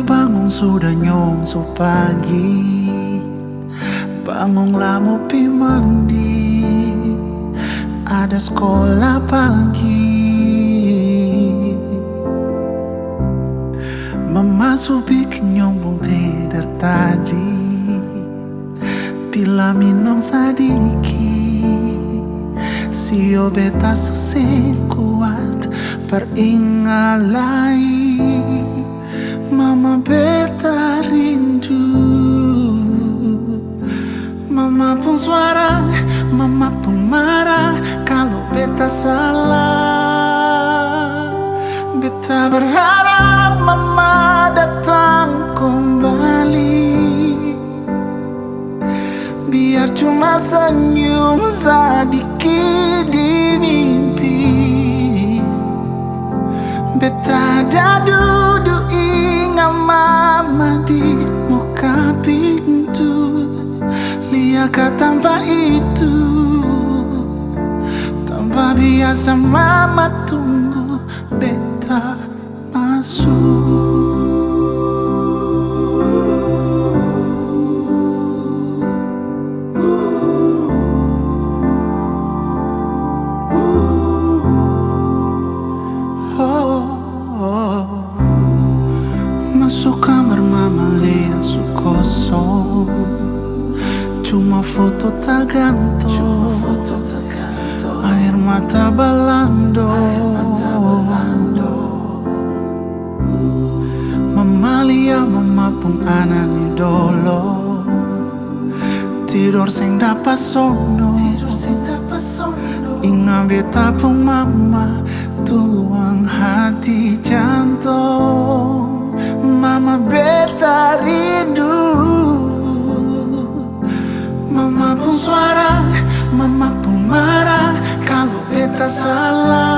bangun sudah nyongso pagi. Bangunlah mau pi mandi, ada sekolah pagi. Mama su bikin nyombong teh dari tadi, bila minum sedikit, sio beta susah kuat peringalai. Mama beta rindu, mama pun suara, mama pun marah kalau beta salah. Beta berharap mama datang kembali, biar cuma senyum sedikit di mimpi. Beta ada duduk ingat mama di muka pintu, lihat tanpa itu, tanpa biasa mama tunggu beta masuk. Masuk kamar mama lihat su kosong, cuma foto tak gantung, air mata balando. Mama lihat mama pun anani dolo, tidur sing dapat sono. Ingat beta pun mama, tuang hati jantung. Mama beta rindu, mama pun suara, mama pun marah kalau beta salah.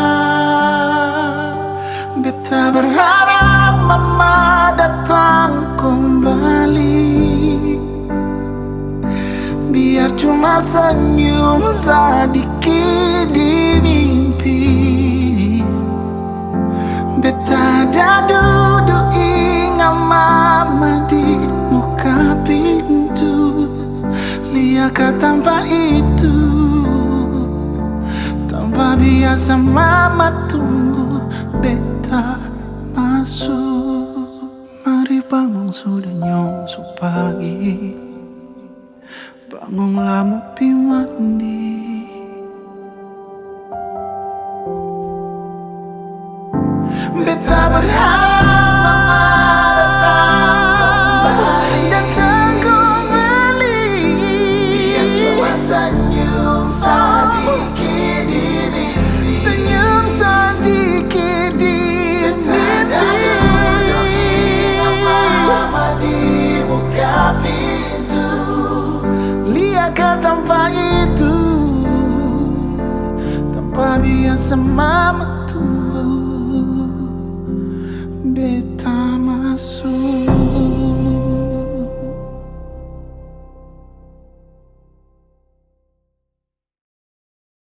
Beta berharap mama datang kembali, biar cuma senyum sedikit di mimpi. Beta ada duduk ingat mama di muka pintu, lihat tanpa itu, tanpa biasa mama tunggu beta masuk. Mari bangun sudah nyongso pagi, bangunlah mau pi mandi. Beta berharap datang kembali, biar cuma senyum sedikit di mimpi. Senyum sedikit di mimpi. Mama di muka pintu, lihat tanpa itu, tanpa biasa mama tunggu beta